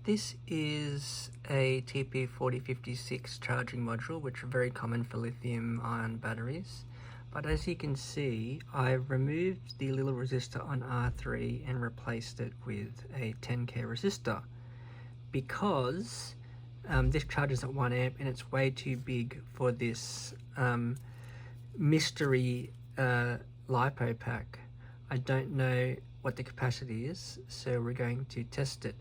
This is a TP4056 charging module, which are very common for lithium-ion batteries. But as you can see, I removed the little resistor on R3 and replaced it with a 10K resistor because this charges at 1 amp and it's way too big for this mystery lipo pack. I don't know what the capacity is, so we're going to test it.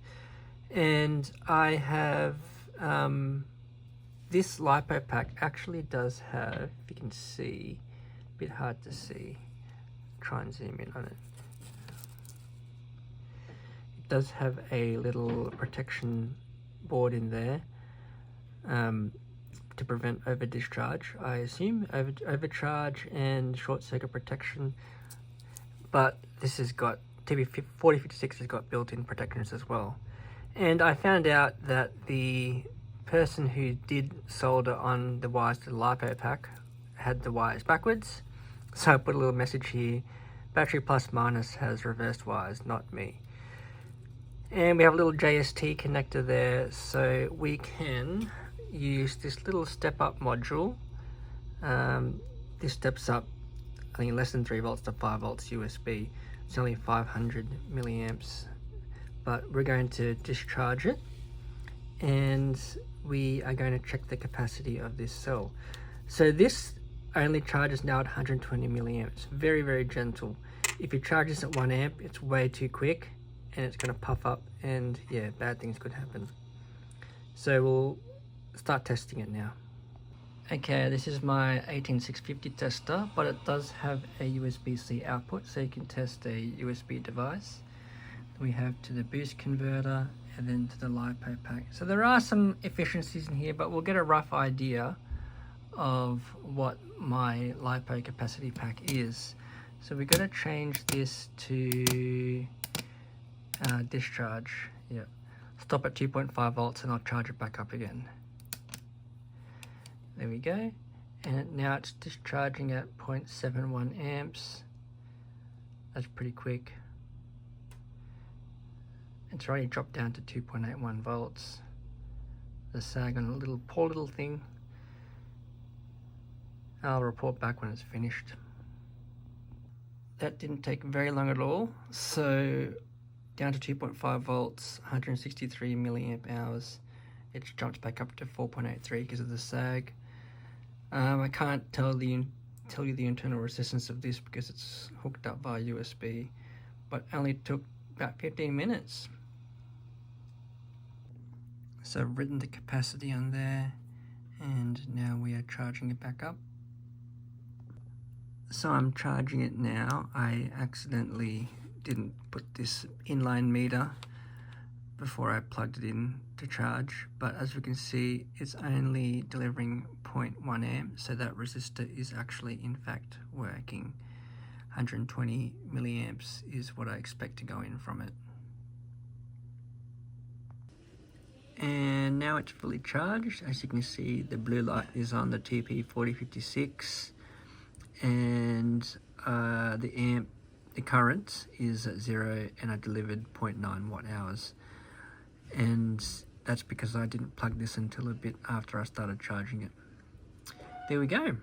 And I have this lipo pack actually does have, if you can see, a bit hard to see, try and zoom in on it. It does have a little protection board in there to prevent over discharge, I assume, overcharge and short circuit protection. But this has got TP4056 has got built-in protections as well. And I found out that the person who did solder on the wires to the lipo pack had the wires backwards. So I put a little message here, battery plus minus has reversed wires, not me. And we have a little JST connector there, so we can use this little step-up module. This steps up, I think, less than 3 volts to 5 volts USB. It's only 500 milliamps, but we're going to discharge it and we are going to check the capacity of this cell. So this only charges now at 120 milliamps, very, very gentle. If it charges at 1 amp, it's way too quick and it's going to puff up and yeah, bad things could happen. So we'll start testing it now. Okay, this is my 18650 tester, but it does have a USB-C output, so you can test a USB device. We have to the boost converter and then to the lipo pack. So there are some efficiencies in here, but we'll get a rough idea of what my lipo capacity pack is. So we're going to change this to discharge. Yeah, stop at 2.5 volts and I'll charge it back up again. There we go, and now it's discharging at 0.71 amps. That's pretty quick. It's already dropped down to 2.81 volts. The sag on a little poor little thing. I'll report back when it's finished. That didn't take very long at all. So down to 2.5 volts, 163 milliamp hours. It's jumped back up to 4.83 because of the sag. I can't tell you the internal resistance of this because it's hooked up via USB, but only took about 15 minutes. So I've written the capacity on there, and now we are charging it back up. So I'm charging it now. I accidentally didn't put this inline meter before I plugged it in to charge, but as we can see, it's only delivering 0.1 amp, so that resistor is actually in fact working. 120 milliamps is what I expect to go in from it. And now it's fully charged. As you can see, the blue light is on the TP4056 and the current is at 0 and I delivered 0.9 watt hours. And that's because I didn't plug this until a bit after I started charging it. There we go.